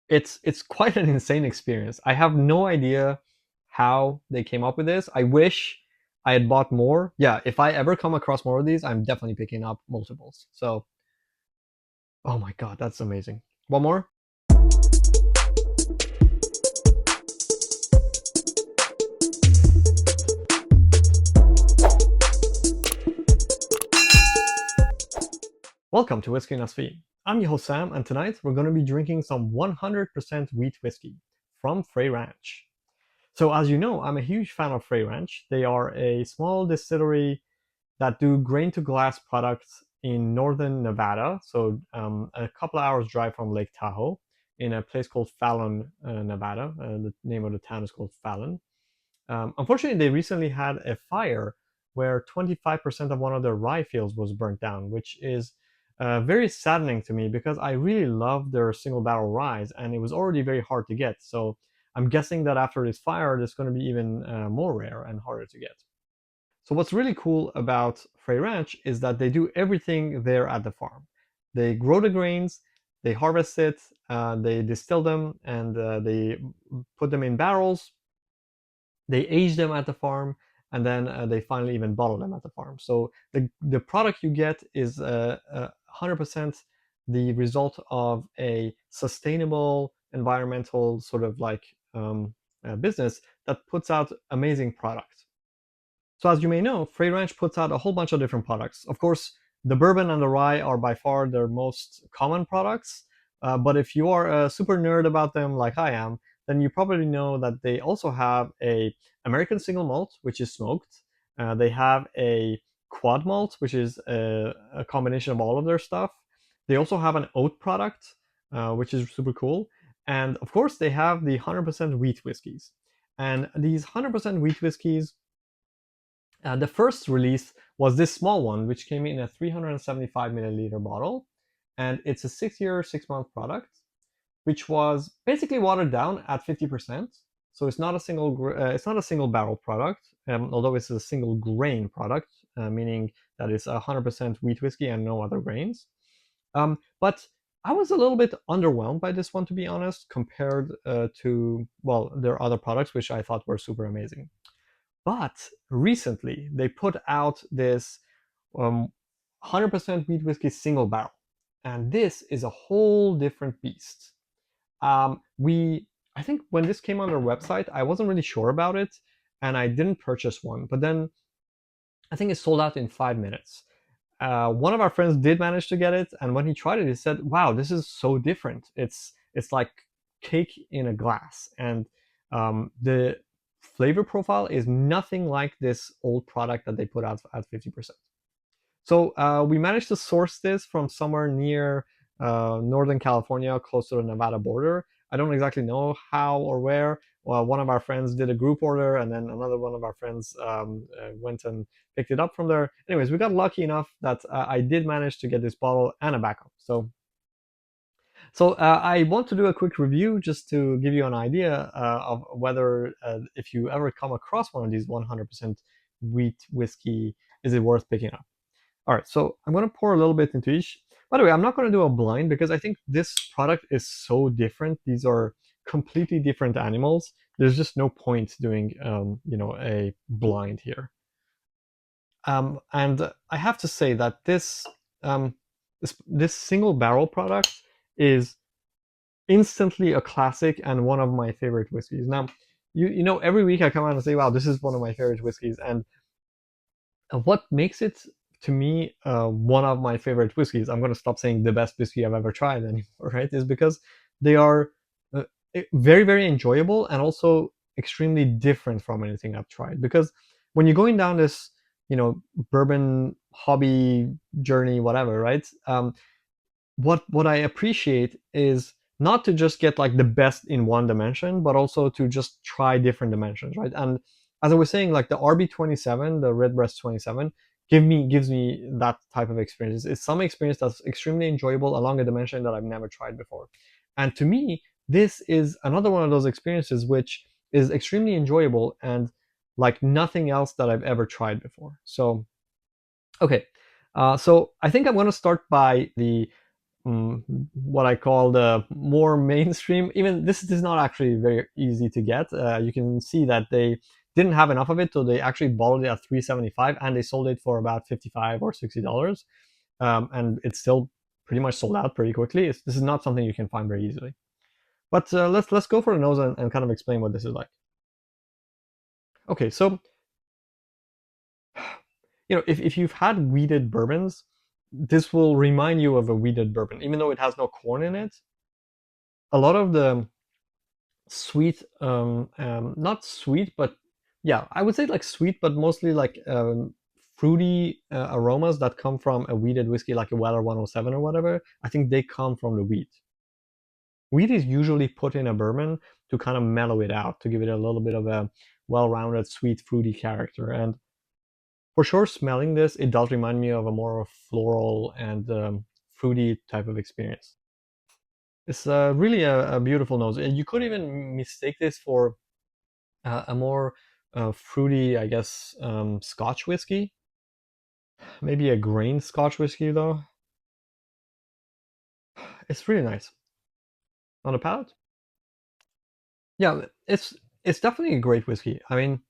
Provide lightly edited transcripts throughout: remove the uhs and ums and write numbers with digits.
it's quite an insane experience. I have no idea how they came up with this. I wish I had bought more. Yeah, if I ever come across more of these, I'm definitely picking up multiples. So, oh my god, that's amazing. One more. Welcome to Whiskey and SV. I'm your host Sam, and tonight we're going to be drinking some 100% wheat whiskey from Frey Ranch. So, as you know, I'm a huge fan of Frey Ranch. They are a small distillery that do grain to glass products in northern Nevada, so a couple of hours drive from Lake Tahoe, in a place called Fallon, Nevada. The name of the town is called Fallon. Unfortunately, they recently had a fire where 25% of one of their rye fields was burnt down, which is very saddening to me because I really love their single barrel rye and it was already very hard to get. So I'm guessing that after this fire, it's going to be even more rare and harder to get. So what's really cool about Frey Ranch is that they do everything there at the farm. They grow the grains, they harvest it, they distill them, and they put them in barrels. They age them at the farm, and then they finally even bottle them at the farm. So the product you get is 100% the result of a sustainable environmental sort of like business that puts out amazing products. So as you may know, Frey Ranch puts out a whole bunch of different products. Of course, the bourbon and the rye are by far their most common products. But if you are a super nerd about them like I am, then you probably know that they also have a American single malt, which is smoked. They have a quad malt, which is a combination of all of their stuff. They also have an oat product, which is super cool. And of course, they have the 100% wheat whiskeys. And these 100% wheat whiskeys, the first release was this small one, which came in a 375 milliliter bottle, and it's a 6-year, 6-month product, which was basically watered down at 50%. So it's not a single barrel product, although it's a single grain product, meaning that it's 100% wheat whiskey and no other grains. But I was a little bit underwhelmed by this one, to be honest, compared to well their other products, which I thought were super amazing. But recently, they put out this 100% wheat whiskey single barrel, and this is a whole different beast. I think when this came on their website, I wasn't really sure about it, and I didn't purchase one. But then I think it sold out in 5 minutes. One of our friends did manage to get it, and when he tried it, he said, "Wow, this is so different. It's like cake in a glass." And the flavor profile is nothing like this old product that they put out at 50%. So we managed to source this from somewhere near Northern California, close to the Nevada border. I don't exactly know how or where. Well, one of our friends did a group order, and then another one of our friends went and picked it up from there. Anyways, we got lucky enough that I did manage to get this bottle and a backup. So I want to do a quick review just to give you an idea of whether if you ever come across one of these 100% wheat whiskey, is it worth picking up? All right, so I'm going to pour a little bit into each. By the way, I'm not going to do a blind because I think this product is so different. These are completely different animals. There's just no point doing, a blind here. And I have to say that this single barrel product is instantly a classic and one of my favorite whiskeys. Now, every week I come out and say, "Wow, this is one of my favorite whiskeys," and what makes it to me one of my favorite whiskeys, I'm going to stop saying the best whiskey I've ever tried anymore, right? Is because they are uh, very, very enjoyable and also extremely different from anything I've tried. Because when you're going down this, bourbon hobby journey, whatever, right? What I appreciate is not to just get like the best in one dimension, but also to just try different dimensions, right? And as I was saying, like the RB27, the Redbreast 27, gives me that type of experience. It's some experience that's extremely enjoyable along a dimension that I've never tried before. And to me, this is another one of those experiences which is extremely enjoyable and like nothing else that I've ever tried before. So, okay. So I think I'm going to start by the what I call the more mainstream. Even this is not actually very easy to get. You can see that they didn't have enough of it, so they actually bottled it at 375, and they sold it for about 55 or $60, and it's still pretty much sold out pretty quickly. This is not something you can find very easily. But let's go for the nose and kind of explain what this is like. Okay, so if you've had wheated bourbons, this will remind you of a wheated bourbon, even though it has no corn in it. A lot of the sweet, not sweet, but yeah, I would say like sweet, but mostly like fruity aromas that come from a wheated whiskey, like a Weller 107 or whatever. I think they come from the wheat. Wheat is usually put in a bourbon to kind of mellow it out, to give it a little bit of a well-rounded, sweet, fruity character. And for sure, smelling this, it does remind me of a more floral and fruity type of experience. It's really a beautiful nose. You could even mistake this for a more fruity, I guess, Scotch whiskey. Maybe a grain Scotch whiskey, though. It's really nice on the palate. Yeah, it's definitely a great whiskey. I mean,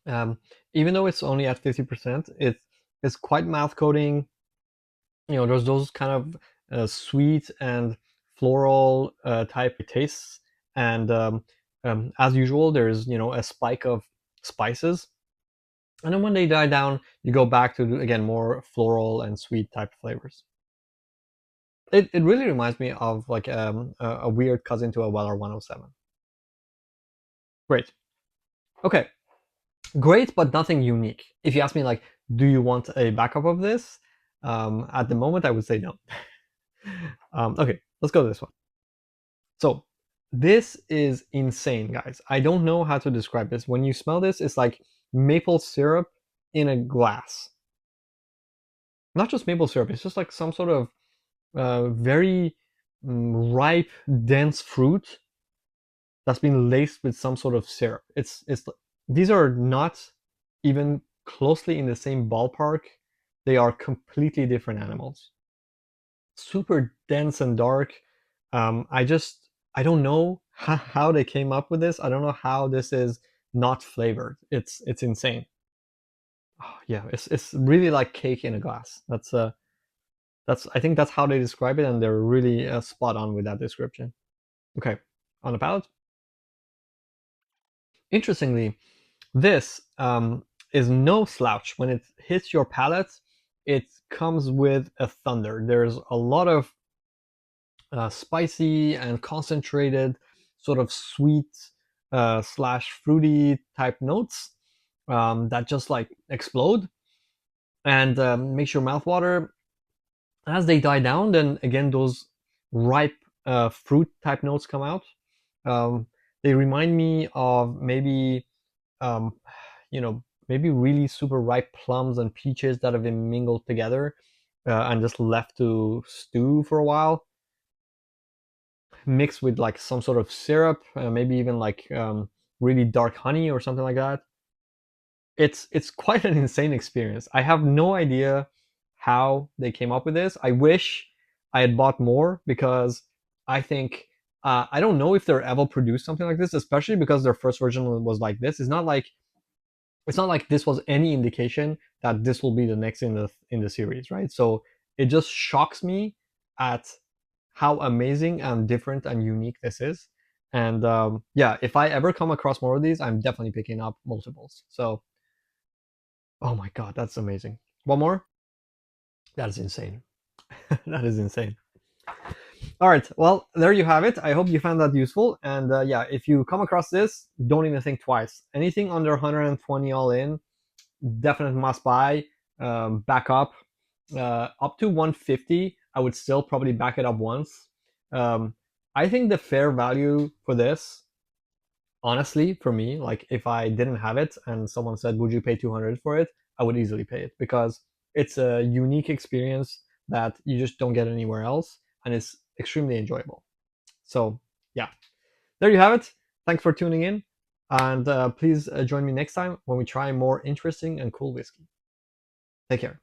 um, even though it's only at 50%, it's quite mouth coating. There's those kind of sweet and floral type tastes, and as usual, there's a spike of spices, and then when they die down, you go back to again more floral and sweet type flavors. It really reminds me of like a weird cousin to a Weller 107. Great. Okay. Great, but nothing unique. If you ask me, like, do you want a backup of this? At the moment, I would say no. Okay, let's go to this one. So, this is insane, guys. I don't know how to describe this. When you smell this, it's like maple syrup in a glass. Not just maple syrup, it's just like some sort of very ripe, dense fruit that's been laced with some sort of syrup. It's these are not even closely in the same ballpark. They are completely different animals. Super dense and dark. I don't know how they came up with this. I don't know how this is not flavored. It's insane. Oh, yeah, it's really like cake in a glass. That's I think that's how they describe it, and they're really spot on with that description. Okay, on the palate. Interestingly, this is no slouch. When it hits your palate, it comes with a thunder. There's a lot of spicy and concentrated, sort of sweet slash fruity type notes that just like explode and makes your mouth water. As they die down, then again those ripe fruit type notes come out. Um, they remind me of maybe um, maybe really super ripe plums and peaches that have been mingled together and just left to stew for a while, mixed with like some sort of syrup, maybe even like really dark honey or something like that. It's quite an insane experience. I have no idea how they came up with this. I wish I had bought more because I think I don't know if they're ever produced something like this, especially because their first version was like this. It's not like this was any indication that this will be the next in the series, right? So it just shocks me at how amazing and different and unique this is. And yeah, if I ever come across more of these, I'm definitely picking up multiples. So, oh my god, that's amazing. One more? That is insane. That is insane. All right, well, there you have it. I hope you found that useful. And yeah, if you come across this, don't even think twice. Anything under 120 all in, definite must buy. Back up to 150. I would still probably back it up once. Um, I think the fair value for this, honestly, for me, like if I didn't have it and someone said, "Would you pay 200 for it?" I would easily pay it because it's a unique experience that you just don't get anywhere else, and it's extremely enjoyable. So yeah, there you have it. Thanks for tuning in, and please join me next time when we try more interesting and cool whiskey. Take care.